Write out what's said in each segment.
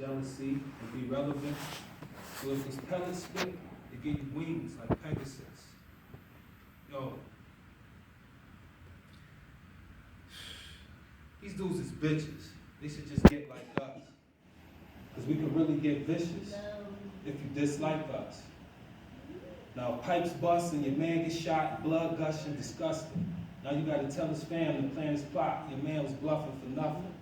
jealousy, and be relevant. So if this pellet spit, it give you wings like Pegasus. Yo, these dudes is bitches. They should just get like us. Because we can really get vicious if you dislike us. Now, pipes bust and your man gets shot, blood gushing, disgusting. Now you gotta tell his family, plan his plot. Your man was bluffing for nothing.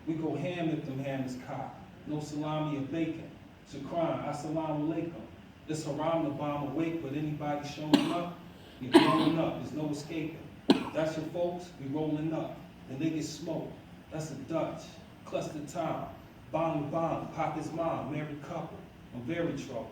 We go ham if them hammers cock. No salami or bacon. Shukran, assalamu alaikum. It's haram to bomb awake, but anybody showing up, you're blowing up. There's no escaping. If that's your folks, we rolling up. The niggas smoke. That's a Dutch. Cluster time. Bong bong. Pop his mom. Married couple. I'm very troubled.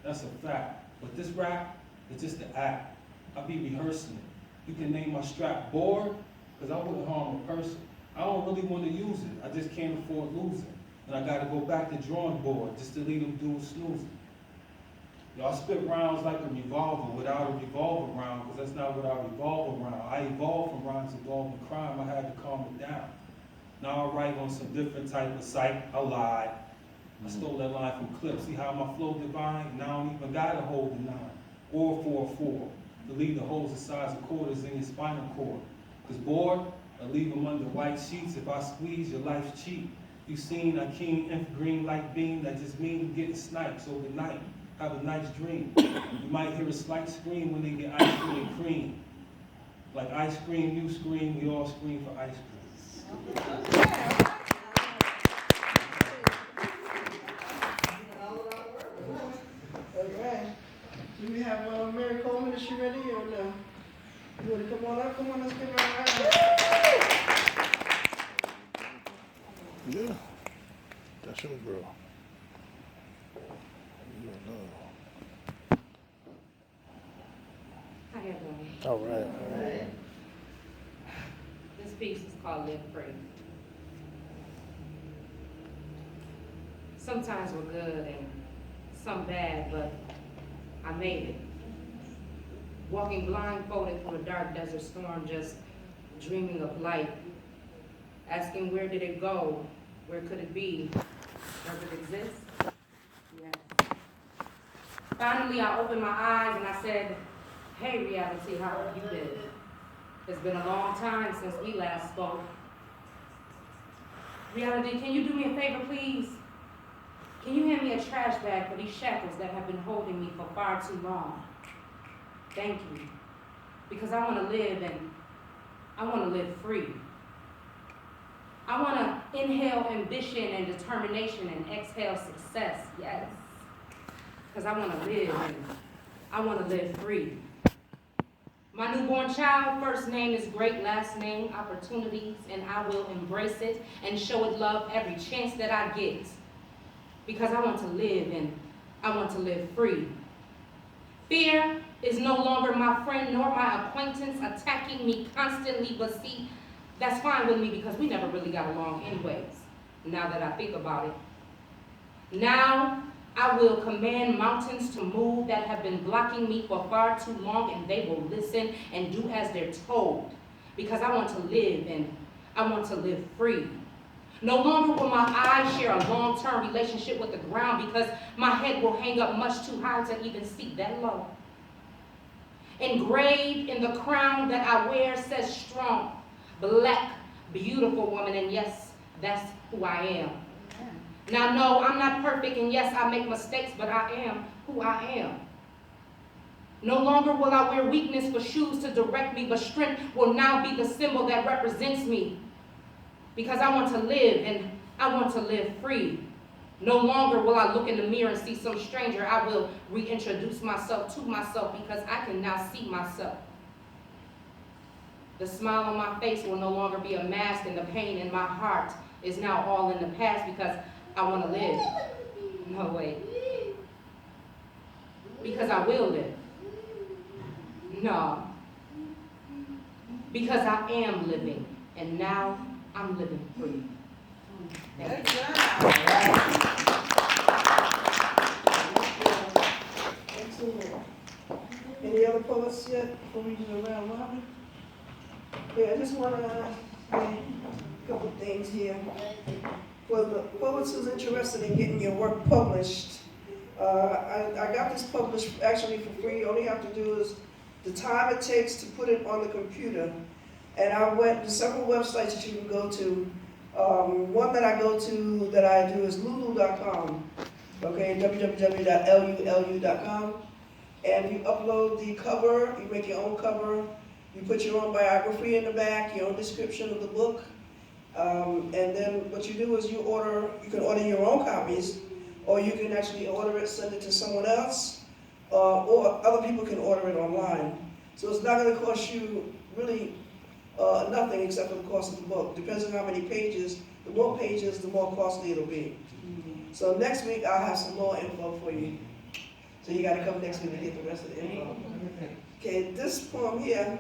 That's a fact. But this rap is just the act. I be rehearsing it. You can name my strap bored, because I wouldn't harm a person. I don't really want to use it. I just can't afford losing. And I gotta go back to drawing board just to leave them dudes snoozing. Y'all spit rounds like a revolver without a revolver round, because that's not what I revolve around. I evolved from rhymes involving crime. I had to calm it down. Now I write on some different type of site. I lied. I stole that line from Clips. See how my flow divine? Now I don't even gotta hold the 9. Or 4-4. To leave the holes the size of quarters in your spinal cord. Cause bored, I leave them under white sheets. If I squeeze, your life's cheap. You seen a keen inf green light beam, that just mean you getting sniped. So good night, have a nice dream. You might hear a slight scream when they get ice cream and cream. Like ice cream, you scream, we all scream for ice cream. Alright. Do we have Mary Coleman? Is she ready or no? You want to come on up? Come on, let's give her a round. Yeah, that's your girl. You know. How you doing? All right. This piece is called Live Free. Sometimes we're good and some bad, but I made it. Walking blindfolded through a dark desert storm, just dreaming of light. Asking where did it go? Where could it be? Does it exist? Yes. Finally, I opened my eyes and I said, hey, reality, how have you been? It's been a long time since we last spoke. Reality, can you do me a favor, please? Can you hand me a trash bag for these shackles that have been holding me for far too long? Thank you. Because I want to live and I want to live free. I want to inhale ambition and determination and exhale success, yes. Because I want to live and I want to live free. My newborn child, first name is great, last name, opportunities, and I will embrace it and show it love every chance that I get. Because I want to live and I want to live free. Fear is no longer my friend nor my acquaintance, attacking me constantly, but see, that's fine with me because we never really got along anyways, now that I think about it. Now, I will command mountains to move that have been blocking me for far too long, and they will listen and do as they're told, because I want to live and I want to live free. No longer will my eyes share a long-term relationship with the ground, because my head will hang up much too high to even see that low. Engraved in the crown that I wear says strong, black, beautiful woman, and yes, that's who I am. Now, no, I'm not perfect, and yes, I make mistakes, but I am who I am. No longer will I wear weakness for shoes to direct me, but strength will now be the symbol that represents me. Because I want to live, and I want to live free. No longer will I look in the mirror and see some stranger. I will reintroduce myself to myself, because I can now see myself. The smile on my face will no longer be a mask, and the pain in my heart is now all in the past, because I want to live. No, wait. Because I will live. No. Because I am living, and now I'm living free. Thank you. Excellent. Any other poets yet before we do the round robin? Yeah, I just want to say a couple things here. For the poets who's interested in getting your work published, I got this published actually for free. All you have to do is the time it takes to put it on the computer. And I went to several websites that you can go to. One that I go to that I do is lulu.com, okay, www.lulu.com. And you upload the cover, you make your own cover, you put your own biography in the back, your own description of the book. And then what you do is you can order your own copies, or you can actually order it, send it to someone else, or other people can order it online. So it's not going to cost you really nothing except for the cost of the book. Depends on how many pages. The more pages, the more costly it'll be. So next week I'll have some more info for you. So you got to come next week to get the rest of the info. Okay, this poem here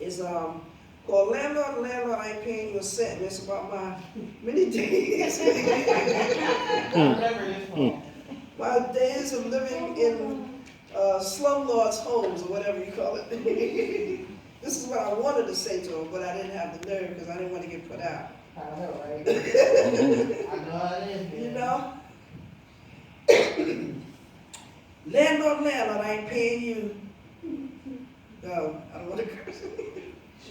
is called Landlord, Landlord, I Ain't Paying You a Cent. And it's about my many days. My days of living in slumlords' homes, or whatever you call it. This is what I wanted to say to him, but I didn't have the nerve because I didn't want to get put out. I know, right? I know how it is, man. You know? Landlord, landlord, I ain't paying you. No, I don't want to curse.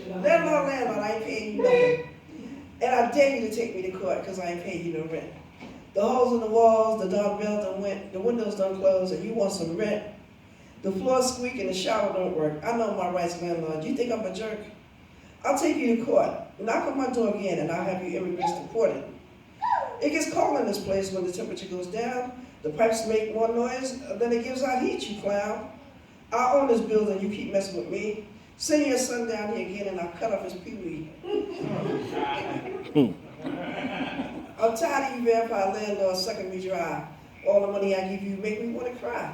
Landlord, landlord, I ain't paying you nothing. And I dare you to take me to court because I ain't paying you no rent. The holes in the walls, the dark bell done went, the windows done closed, and you want some rent. The floor squeak and the shower don't work. I know my rights, landlord. You think I'm a jerk? I'll take you to court. Knock on my door again, and I'll have you immigrants deported. It gets cold in this place when the temperature goes down. The pipes make more noise, then it gives out heat, you clown. I own this building, you keep messing with me. Send your son down here again, and I'll cut off his pee-wee. I'm tired of you vampire landlords sucking me dry. All the money I give you make me want to cry.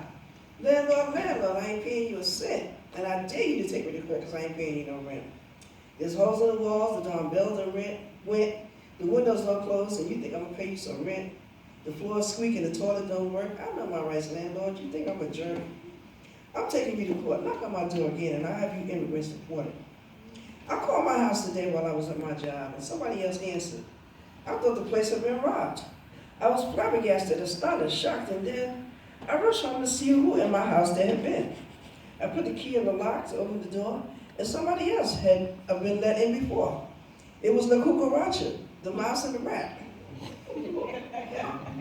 Landlord, landlord, I ain't paying you a cent. And I dare you to take me to court because I ain't paying you no rent. There's holes in the walls, the darn bells and rent went. The windows don't close, and you think I'm going to pay you some rent. The floor squeak and the toilet don't work. I know my rights, landlord. You think I'm a jerk? I'm taking you to court. Knock on my door again, and I'll have you immigrants deported. I called my house today while I was at my job, and somebody else answered. I thought the place had been robbed. I was flabbergasted, astonished, shocked, and then I rushed home to see who in my house there had been. I put the key in the lock to open the door, and somebody else had been let in before. It was the cucaracha, the mouse and the rat.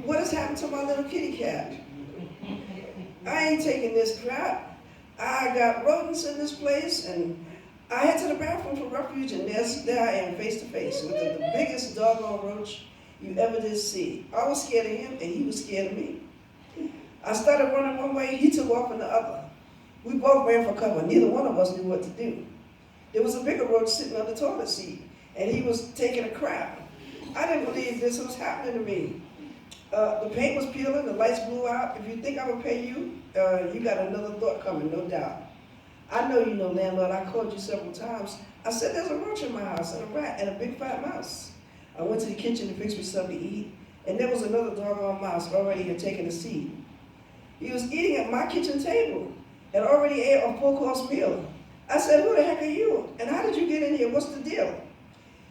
What has happened to my little kitty cat? I ain't taking this crap. I got rodents in this place, and I head to the bathroom for refuge, and there I am, face to face with the biggest doggone roach you ever did see. I was scared of him, and he was scared of me. I started running one way, he took off in the other. We both ran for cover. Neither one of us knew what to do. There was a bigger roach sitting on the toilet seat, and he was taking a crap. I didn't believe this was happening to me. The paint was peeling, the lights blew out. If you think I'm gonna pay you, you got another thought coming, no doubt. I know you know, landlord, I called you several times. I said there's a roach in my house, and a rat, and a big fat mouse. I went to the kitchen to fix me something to eat, and there was another doggone mouse already had taken a seat. He was eating at my kitchen table, and already ate a full-course meal. I said, who the heck are you? And how did you get in here? What's the deal?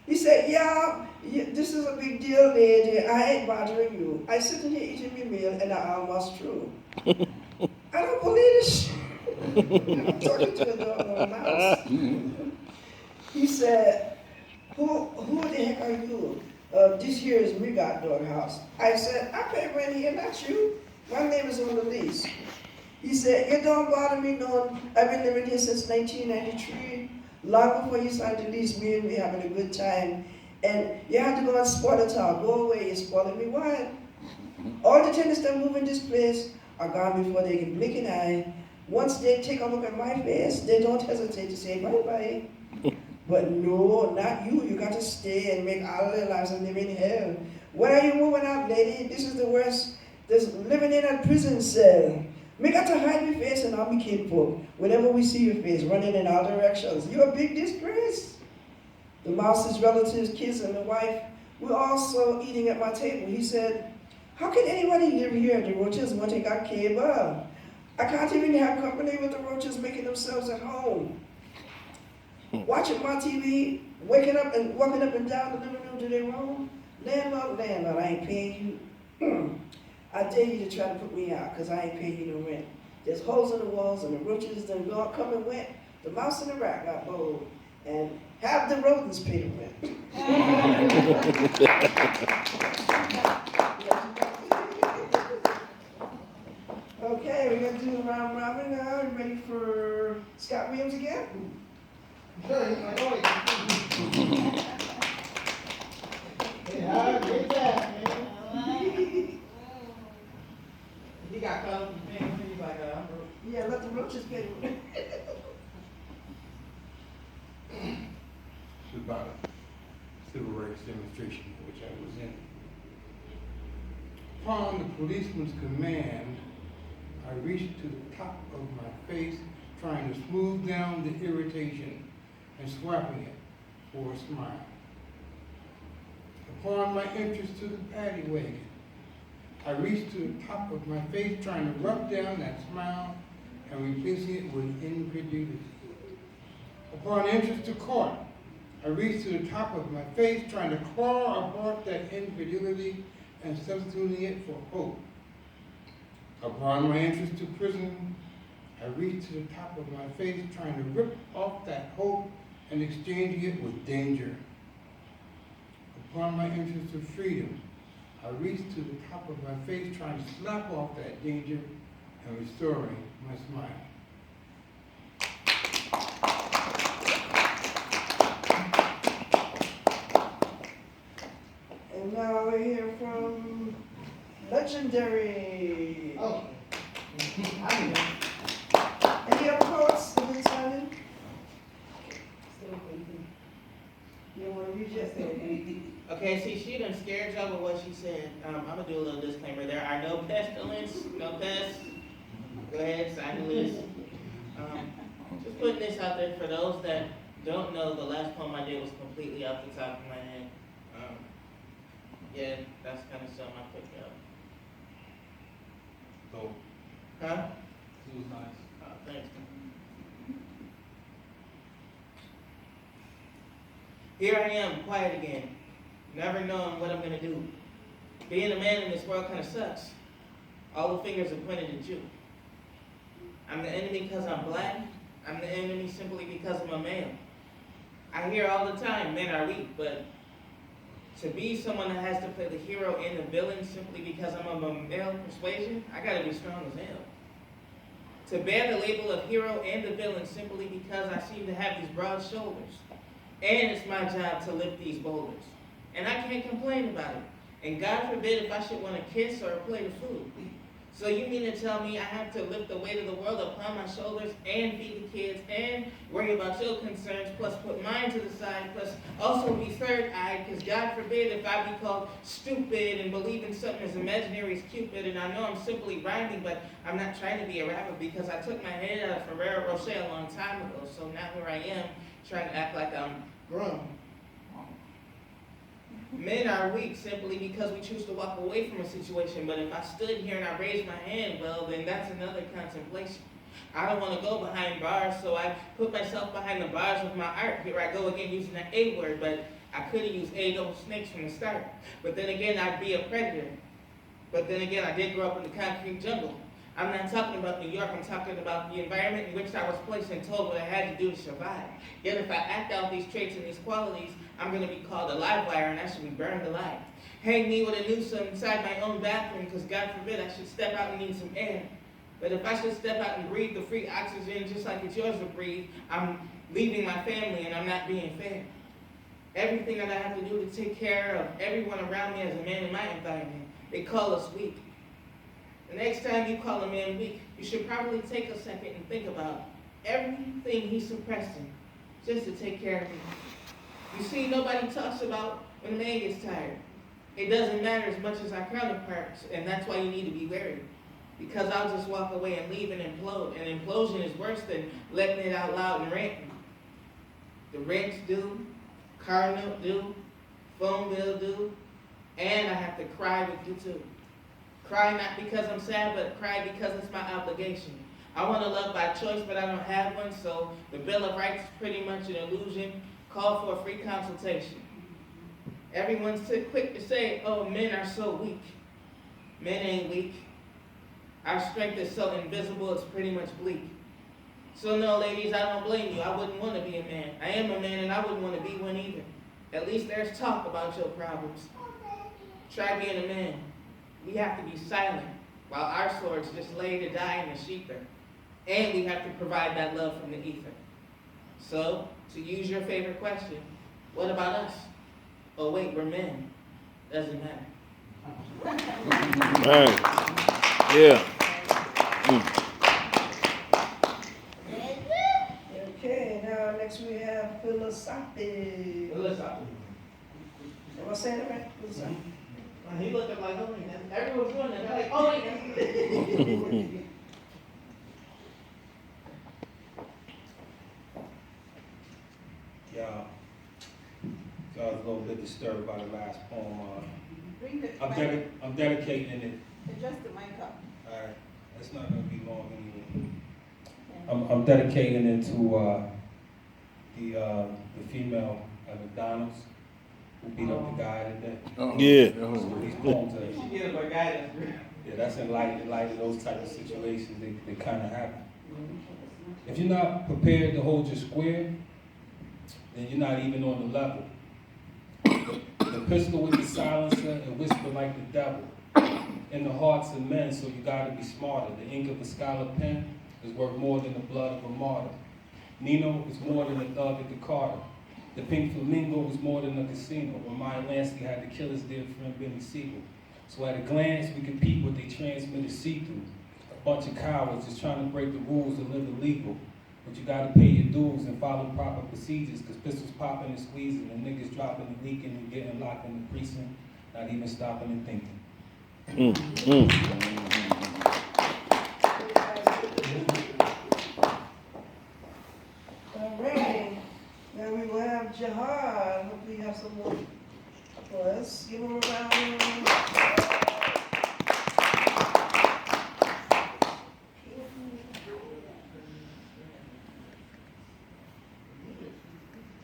He said, yeah, this is a big deal, lady. I ain't bothering you. I sit in here eating my meal, and I almost through. I don't believe this. I'm talking to the doggone mouse. He said, who the heck are you? This here is Rigot Doghouse. I said, I pay rent here, not you. My name is on the lease. He said, it don't bother me knowing I've been living here since 1993. Long before you signed the lease, me and me having a good time. And you have to go and spoil the town. Go away, you're spoiling me. Why? All the tenants that move in this place are gone before they can blink an eye. Once they take a look at my face, they don't hesitate to say bye-bye. But no, not you. You got to stay and make all their lives and live in hell. When are you moving out, lady? This is the worst. There's living in a prison cell. We got to hide your face and all be kinfolk. Whenever we see your face, running in all directions. You're a big disgrace. The mouse's relatives, kids, and the wife were also eating at my table. He said, how can anybody live here? The roaches want to got cable. I can't even have company with the roaches making themselves at home. watching my TV, walking up and down the living room to their room. Landlord, I ain't paying you. I dare you to try to put me out, because I ain't paying you no rent. There's holes in the walls and the roaches done gone, come and went. The mouse in the rat got bold. And have the rodents pay the rent. Okay, we're gonna do the round robin now. You ready for Scott Williams again? Sure, he's my boy. Yeah, get that, man. He got caught up in things, he's like, I'm broke. Yeah, let the roaches pay the rent. It's about a civil rights demonstration which I was in. Upon the policeman's command, I reached to the top of my face, trying to smooth down the irritation and swapping it for a smile. Upon my entrance to the paddy wagon, I reached to the top of my face, trying to rub down that smile and replacing it with incredulity. Upon entrance to court, I reached to the top of my face, trying to claw apart that incredulity and substituting it for hope. Upon my entrance to prison, I reached to the top of my face, trying to rip off that hope and exchanging it with danger. Upon my entrance to freedom, I reached to the top of my face, trying to slap off that danger and restoring my smile. And now we hear from legendary. Oh. I know. Any other poets that been signing? You don't want to read yet? Okay, see, she done scared y'all with what she said. I'm gonna do a little disclaimer. There are no pestilence, no pests. Go ahead, sign the list. Just putting this out there for those that don't know, the last poem I did was completely off the top of my head. Yeah, that's kind of something I picked up. So, Huh? it was nice. Thanks. Here I am, quiet again, never knowing what I'm gonna do. Being a man in this world kind of sucks. All the fingers are pointed at you. I'm the enemy because I'm black. I'm the enemy simply because I'm a male. I hear all the time, men are weak, but to be someone that has to play the hero and the villain simply because I'm of a male persuasion, I gotta be strong as hell. To bear the label of hero and the villain simply because I seem to have these broad shoulders. And it's my job to lift these boulders. And I can't complain about it. And God forbid if I should want to kiss or play the food. So you mean to tell me I have to lift the weight of the world upon my shoulders and feed the kids and worry about your concerns, plus put mine to the side, plus also be third-eyed, because God forbid if I be called stupid and believe in something as imaginary as Cupid, and I know I'm simply rhyming, but I'm not trying to be a rapper because I took my head out of Ferrero Rocher a long time ago, so now here I am trying to act like I'm grown. Men are weak simply because we choose to walk away from a situation, but if I stood here and I raised my hand, well, then that's another contemplation. I don't want to go behind bars, so I put myself behind the bars with my art. Here I go again using the A word, but I could have used A double snakes from the start. But then again, I'd be a predator. But then again, I did grow up in the concrete jungle. I'm not talking about New York, I'm talking about the environment in which I was placed and told what I had to do to survive. Yet if I act out these traits and these qualities, I'm going to be called a live wire and I should be burned alive. Hang me with a noose inside my own bathroom because God forbid I should step out and need some air. But if I should step out and breathe the free oxygen just like it's yours to breathe, I'm leaving my family and I'm not being fair. Everything that I have to do to take care of everyone around me as a man in my environment, they call us weak. The next time you call a man weak, you should probably take a second and think about everything he's suppressing just to take care of you. You see, nobody talks about when a man gets tired. It doesn't matter as much as our counterparts, and that's why you need to be wary. Because I'll just walk away and leave and implode. And implosion is worse than letting it out loud and ranting. The rent's due, car note due, phone bill due, and I have to cry with you too. Cry not because I'm sad, but cry because it's my obligation. I want to love by choice, but I don't have one, so the Bill of Rights is pretty much an illusion. Call for a free consultation. Everyone's too quick to say, oh, men are so weak. Men ain't weak. Our strength is so invisible, it's pretty much bleak. So no, ladies, I don't blame you. I wouldn't want to be a man. I am a man, and I wouldn't want to be one either. At least there's talk about your problems. Try being a man. We have to be silent, while our swords just lay to die in the sheather. And we have to provide that love from the ether. So, to use your favorite question, what about us? Oh wait, we're men. Doesn't matter. Man. Yeah. Okay, now next we have philosophy. Am I saying it right? Philosophy. He looked up like, oh wait, everyone's doing that. They're like, oh wait. Yeah. So I was a little bit disturbed by the last poem. Bring the I'm dedicating it. Adjust the mic up. Alright, it's not gonna be long anyway. I'm dedicating it to the female at McDonald's who beat up the guy today. Yeah. So these poems are, She gave him a guidance. yeah, that's in light of those type of situations. They kind of happen. If you're not prepared to hold your square, then you're not even on the level. The pistol with the silencer and whisper like the devil in the hearts of men, so you gotta be smarter. The ink of a scholar pen is worth more than the blood of a martyr. Nino is more than a thug at the Carter. The Pink Flamingo was more than a casino, when Meyer Lansky had to kill his dear friend Benny Siegel. So at a glance, we compete what they transmitted see-through. A bunch of cowards just trying to break the rules and live illegal. But you gotta pay your dues and follow proper procedures, cause pistols popping and squeezing and niggas dropping and leaking and getting locked in the precinct, not even stopping and thinking. All right, now we will have Jihad. Hopefully you have some more for us. Give him a round.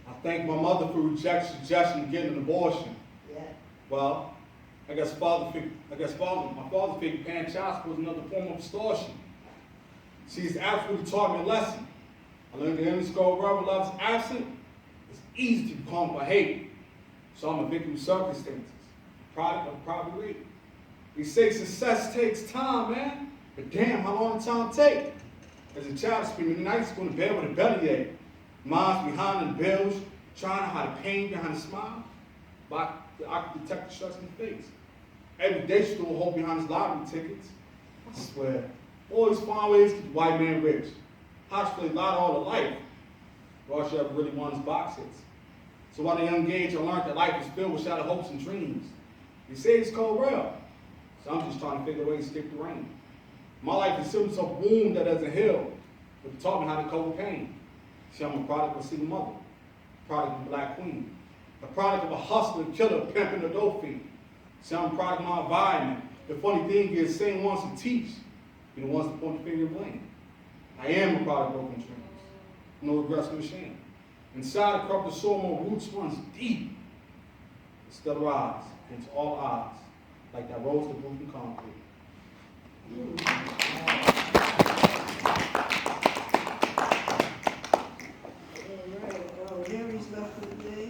I thank my mother for suggestion of getting an abortion. Yeah. Well, my father figured paying child support was another form of extortion. She's absolutely taught me a lesson. I learned the enemy school wherever love is absent, it's easy to become by hate. So I'm a victim of circumstances, product of proper reading. They say success takes time, man. But damn, how long does time take? As a child, spending nights going to bed with a bellyache. Moms behind the bills, trying to hide the pain behind the smile. But I could detect the stress in the face. Every day she threw a hole behind his lottery tickets. I swear, always find ways to keep the white man rich. Hodge played lotto all the life. All she ever really won is box hits. So at a young age, I learned that life is filled with shattered hopes and dreams. They say it's cold real. So I'm just trying to figure a way to skip the rain. My life is similar to a wound that doesn't heal, but it taught me how to cope with pain. See, I'm a product of a single mother, a product of a black queen, a product of a hustler, killer, pimp, and a dope fiend. See, I'm a product of my environment. The funny thing is, same ones to teach, be the ones to point the finger and blame. I am a product of broken dreams. No regrets, no shame. Inside the corrupted soul, my roots runs deep. It still rise against all odds, like that rose that grew from concrete. All right, Gary's left for the day.